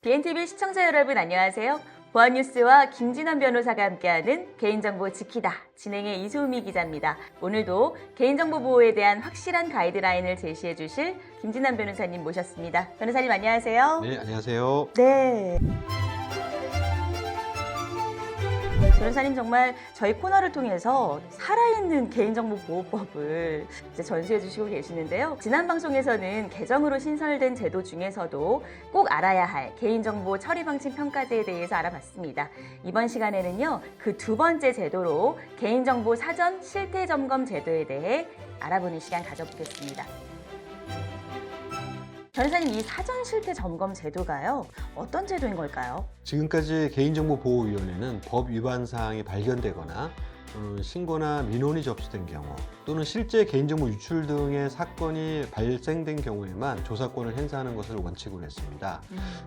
BNTV 시청자 여러분 안녕하세요. 보안뉴스와 김진원 변호사가 함께하는 개인정보 지키다 진행의 이소미 기자입니다. 오늘도 개인정보 보호에 대한 확실한 가이드라인을 제시해 주실 김진원 변호사님 모셨습니다. 변호사님 안녕하세요. 네, 안녕하세요. 네. 변호사님 정말 저희 코너를 통해서 살아있는 개인정보보호법을 이제 전수해 주시고 계시는데요. 지난 방송에서는 개정으로 신설된 제도 중에서도 꼭 알아야 할 개인정보 처리 방침 평가제에 대해서 알아봤습니다. 이번 시간에는요, 그 두 번째 제도로 개인정보 사전 실태 점검 제도에 대해 알아보는 시간 가져보겠습니다. 변호사님, 이 사전 실태 점검 제도가요, 어떤 제도인 걸까요? 지금까지 개인정보보호위원회는 법 위반 사항이 발견되거나 신고나 민원이 접수된 경우 또는 실제 개인정보 유출 등의 사건이 발생된 경우에만 조사권을 행사하는 것을 원칙으로 했습니다.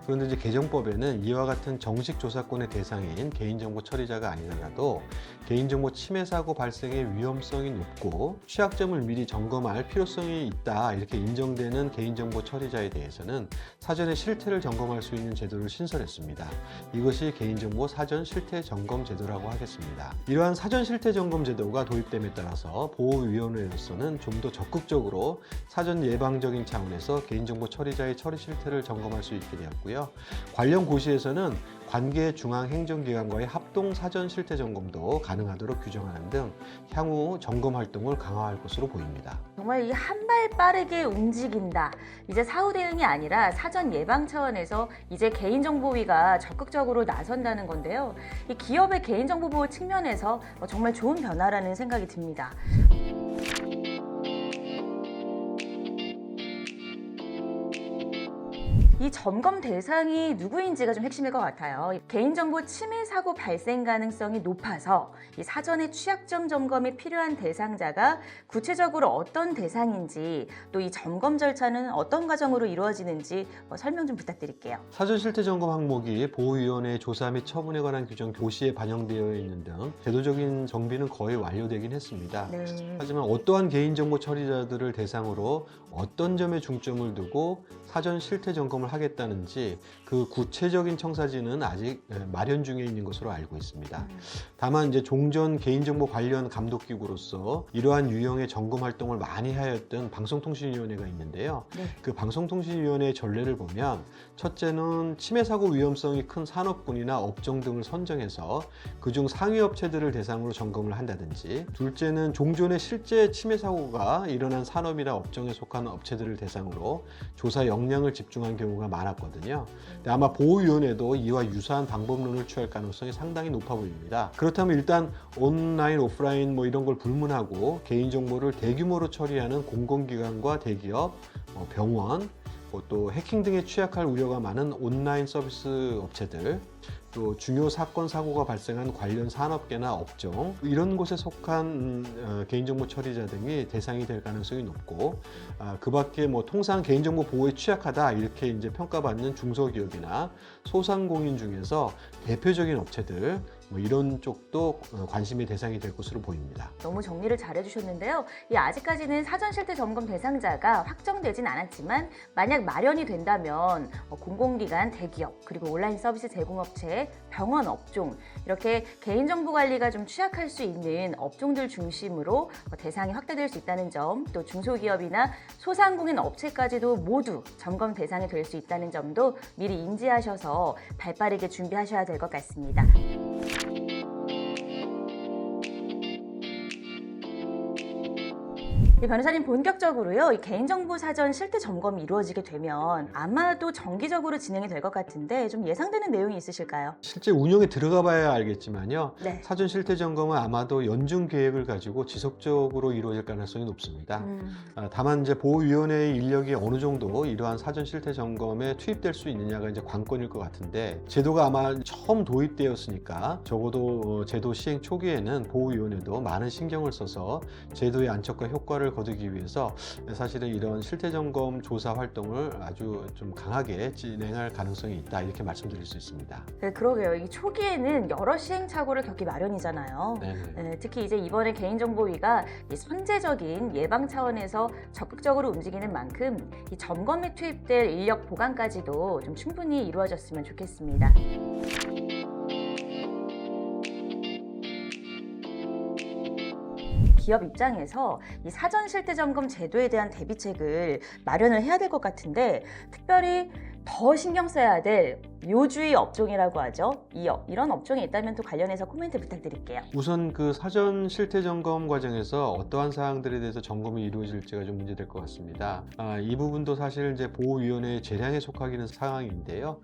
그런데 이제 개정법에는 이와 같은 정식 조사권의 대상인 개인정보 처리자가 아니더라도 개인정보 침해 사고 발생의 위험성이 높고 취약점을 미리 점검할 필요성이 있다 이렇게 인정되는 개인정보 처리자에 대해서는 사전에 실태를 점검할 수 있는 제도를 신설했습니다. 이것이 개인정보 사전 실태 점검 제도라고 하겠습니다. 이러한 사전 실태 점검 제도가 도입됨에 따라서 보호위원회로서는 좀 더 적극적으로 사전 예방적인 차원에서 개인정보 처리자의 처리 실태를 점검할 수 있게 되었고요. 관련 고시에서는 관계 중앙행정기관과의 합동 사전 실태 점검도 가능하도록 규정하는 등 향후 점검 활동을 강화할 것으로 보입니다. 정말 이 한 발 빠르게 움직인다. 이제 사후 대응이 아니라 사전 예방 차원에서 이제 개인정보위가 적극적으로 나선다는 건데요. 이 기업의 개인정보 보호 측면에서 정말 좋은 변화라는 생각이 듭니다. 이 점검 대상이 누구인지가 좀 핵심일 것 같아요. 개인정보 침해 사고 발생 가능성이 높아서 이 사전에 취약점 점검이 필요한 대상자가 구체적으로 어떤 대상인지, 또 이 점검 절차는 어떤 과정으로 이루어지는지 설명 좀 부탁드릴게요. 사전 실태 점검 항목이 보호위원회의 조사 및 처분에 관한 규정 고시에 반영되어 있는 등 제도적인 정비는 거의 완료되긴 했습니다. 네. 하지만 어떠한 개인정보 처리자들을 대상으로 어떤 점에 중점을 두고 사전 실태 점검을 하겠다는지 그 구체적인 청사진은 아직 마련 중에 있는 것으로 알고 있습니다. 다만 이제 종전 개인정보 관련 감독기구로서 이러한 유형의 점검 활동을 많이 하였던 방송통신위원회가 있는데요. 네. 그 방송통신위원회의 전례를 보면 첫째는 침해 사고 위험성이 큰 산업군이나 업종 등을 선정해서 그중 상위 업체들을 대상으로 점검을 한다든지, 둘째는 종전에 실제 침해 사고가 일어난 산업이나 업종에 속한 업체들을 대상으로 조사 역량을 집중한 경우가 많았거든요. 근데 아마 보호위원회도 이와 유사한 방법론을 취할 가능성이 상당히 높아 보입니다. 그렇다면 일단 온라인, 오프라인 이런 걸 불문하고 개인정보를 대규모로 처리하는 공공기관과 대기업, 병원, 또 해킹 등에 취약할 우려가 많은 온라인 서비스 업체들, 또 중요 사건 사고가 발생한 관련 산업계나 업종, 이런 곳에 속한 개인정보 처리자 등이 대상이 될 가능성이 높고, 그 밖에 통상 개인정보 보호에 취약하다 이렇게 이제 평가받는 중소기업이나 소상공인 중에서 대표적인 업체들, 이런 쪽도 관심의 대상이 될 것으로 보입니다. 너무 정리를 잘 해주셨는데요. 아직까지는 사전 실태 점검 대상자가 확정되진 않았지만 만약 마련이 된다면 공공기관, 대기업, 그리고 온라인 서비스 제공업체, 병원 업종, 이렇게 개인정보 관리가 좀 취약할 수 있는 업종들 중심으로 대상이 확대될 수 있다는 점, 또 중소기업이나 소상공인 업체까지도 모두 점검 대상이 될 수 있다는 점도 미리 인지하셔서 발빠르게 준비하셔야 될 것 같습니다. 변호사님, 본격적으로요, 이 개인정보 사전 실태 점검이 이루어지게 되면 아마도 정기적으로 진행이 될 것 같은데 좀 예상되는 내용이 있으실까요? 실제 운영에 들어가 봐야 알겠지만요. 네. 사전 실태 점검은 아마도 연중 계획을 가지고 지속적으로 이루어질 가능성이 높습니다. 다만 이제 보호위원회의 인력이 어느 정도 이러한 사전 실태 점검에 투입될 수 있느냐가 이제 관건일 것 같은데, 제도가 아마 처음 도입되었으니까 적어도 제도 시행 초기에는 보호위원회도 많은 신경을 써서 제도의 안착과 효과를 성과를 거두기 위해서 사실은 이런 실태점검 조사 활동을 아주 좀 강하게 진행할 가능성이 있다, 이렇게 말씀드릴 수 있습니다. 네, 그러게요. 이 초기에는 여러 시행착오를 겪기 마련이잖아요. 네네. 특히 이제 이번에 개인정보위가 이 선제적인 예방 차원에서 적극적으로 움직이는 만큼 이 점검에 투입될 인력 보강까지도 좀 충분히 이루어졌으면 좋겠습니다. 기업 입장에서 이 사전 실태 점검 제도에 대한 대비책을 마련을 해야 될 것 같은데, 특별히 더 신경 써야 될 묘주의 업종이라고 하죠. 이런 업종이 있다면 또 관련해서 코멘트 부탁드릴게요. 우선 그 사전 실태 점검 과정에서 어떠한 사항들에 대해서 점검이 이루어질지가 좀 문제될 것 같습니다. 이 부분도 사실 이제 보호위원회 재량에 속하기는 상황인데요.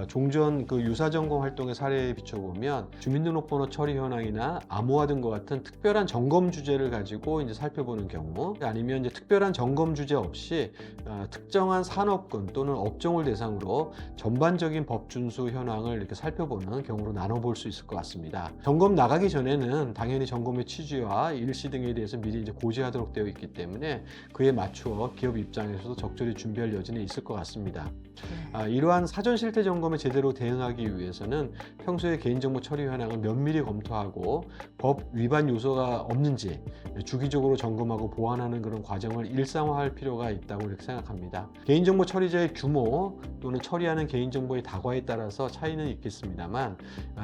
종전 그 유사 점검 활동의 사례에 비춰보면 주민등록번호 처리 현황이나 암호화 등과 같은 특별한 점검 주제를 가지고 이제 살펴보는 경우, 아니면 이제 특별한 점검 주제 없이 특정한 산업군 또는 업종을 대상으로 전반적인 법 준수 현황을 이렇게 살펴보는 경우로 나눠볼 수 있을 것 같습니다. 점검 나가기 전에는 당연히 점검의 취지와 일시 등에 대해서 미리 이제 고지하도록 되어 있기 때문에 그에 맞추어 기업 입장에서도 적절히 준비할 여지는 있을 것 같습니다. 이러한 사전 실태 점검에 제대로 대응하기 위해서는 평소에 개인정보 처리 현황을 면밀히 검토하고 법 위반 요소가 없는지 주기적으로 점검하고 보완하는 그런 과정을 일상화할 필요가 있다고 이렇게 생각합니다. 개인정보 처리자의 규모 또는 처리하는 개인정보의 다과에 따라서 차이는 있겠습니다만,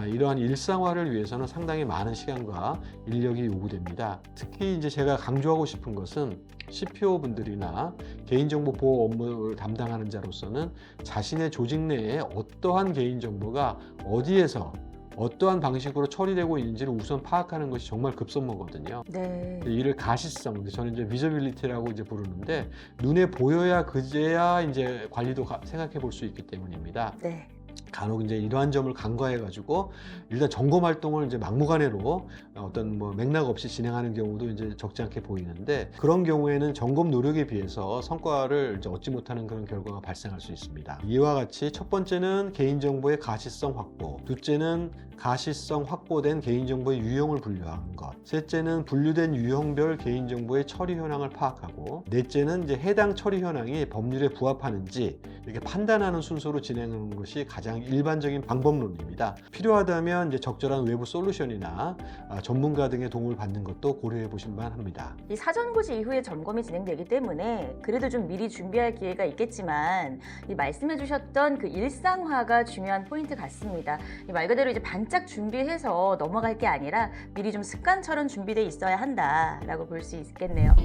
이러한 일상화를 위해서는 상당히 많은 시간과 인력이 요구됩니다. 특히 이제 제가 강조하고 싶은 것은 CPO 분들이나 개인정보 보호 업무를 담당하는 자로서는 자신의 조직 내에 어떠한 개인정보가 어디에서 어떠한 방식으로 처리되고 있는지를 우선 파악하는 것이 정말 급선무거든요. 네. 이를 가시성, 저는 이제 비저빌리티라고 이제 부르는데, 눈에 보여야 그제야 이제 관리도 생각해 볼 수 있기 때문입니다. 네. 간혹 이제 이러한 점을 간과해 가지고 일단 점검 활동을 이제 막무가내로 어떤 뭐 맥락 없이 진행하는 경우도 이제 적지 않게 보이는데, 그런 경우에는 점검 노력에 비해서 성과를 이제 얻지 못하는 그런 결과가 발생할 수 있습니다. 이와 같이 첫 번째는 개인정보의 가시성 확보, 둘째는 가시성 확보된 개인정보의 유형을 분류하는 것, 셋째는 분류된 유형별 개인정보의 처리 현황을 파악하고, 넷째는 이제 해당 처리 현황이 법률에 부합하는지 이렇게 판단하는 순서로 진행하는 것이 가장 일반적인 방법론입니다. 필요하다면 이제 적절한 외부 솔루션이나 전문가 등의 도움을 받는 것도 고려해 보실 만합니다. 이 사전고지 이후에 점검이 진행되기 때문에 그래도 좀 미리 준비할 기회가 있겠지만, 이 말씀해 주셨던 그 일상화가 중요한 포인트 같습니다. 말 그대로 이제 반짝 준비해서 넘어갈 게 아니라 미리 좀 습관처럼 준비돼 있어야 한다라고 볼 수 있겠네요.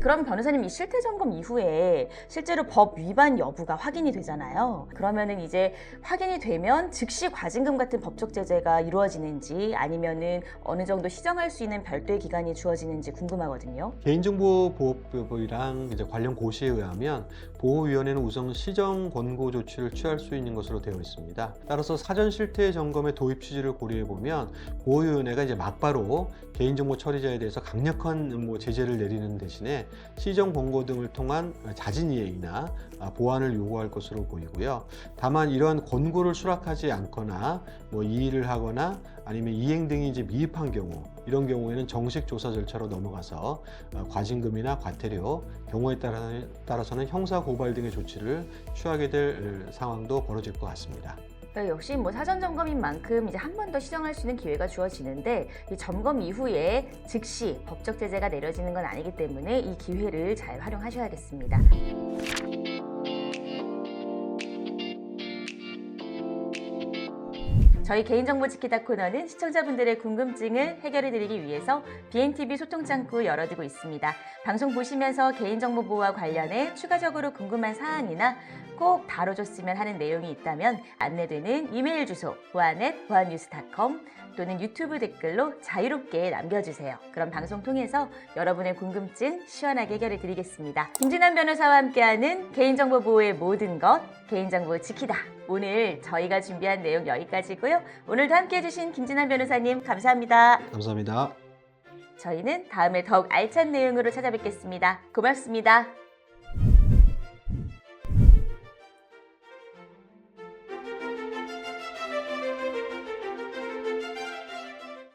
그럼 변호사님, 이 실태 점검 이후에 실제로 법 위반 여부가 확인이 되잖아요. 그러면은 이제 확인이 되면 즉시 과징금 같은 법적 제재가 이루어지는지, 아니면은 어느 정도 시정할 수 있는 별도의 기간이 주어지는지 궁금하거든요. 개인정보보호법이랑 이제 관련 고시에 의하면 보호위원회는 우선 시정 권고 조치를 취할 수 있는 것으로 되어 있습니다. 따라서 사전 실태 점검의 도입 취지를 고려해 보면 보호위원회가 이제 막바로 개인정보 처리자에 대해서 강력한 제재를 내리는 대신에 시정 권고 등을 통한 자진 이행이나 보완을 요구할 것으로 보이고요. 다만 이러한 권고를 수락하지 않거나 이의를 하거나 아니면 이행 등이 이제 미흡한 경우, 이런 경우에는 정식 조사 절차로 넘어가서 과징금이나 과태료, 경우에 따라서는 형사 고발 등의 조치를 취하게 될 상황도 벌어질 것 같습니다. 역시 사전 점검인 만큼 이제 한 번 더 시정할 수 있는 기회가 주어지는데, 이 점검 이후에 즉시 법적 제재가 내려지는 건 아니기 때문에 이 기회를 잘 활용하셔야겠습니다. 저희 개인정보 지키다 코너는 시청자분들의 궁금증을 해결해드리기 위해서 BNTV 소통창구 열어두고 있습니다. 방송 보시면서 개인정보 보호와 관련해 추가적으로 궁금한 사항이나 꼭 다뤄줬으면 하는 내용이 있다면 안내되는 이메일 주소 보안@보안뉴스.com 또는 유튜브 댓글로 자유롭게 남겨주세요. 그럼 방송 통해서 여러분의 궁금증 시원하게 해결해 드리겠습니다. 김진환 변호사와 함께하는 개인정보 보호의 모든 것, 개인정보 지키다. 오늘 저희가 준비한 내용 여기까지고요. 오늘도 함께해 주신 김진환 변호사님 감사합니다. 감사합니다. 저희는 다음에 더욱 알찬 내용으로 찾아뵙겠습니다. 고맙습니다.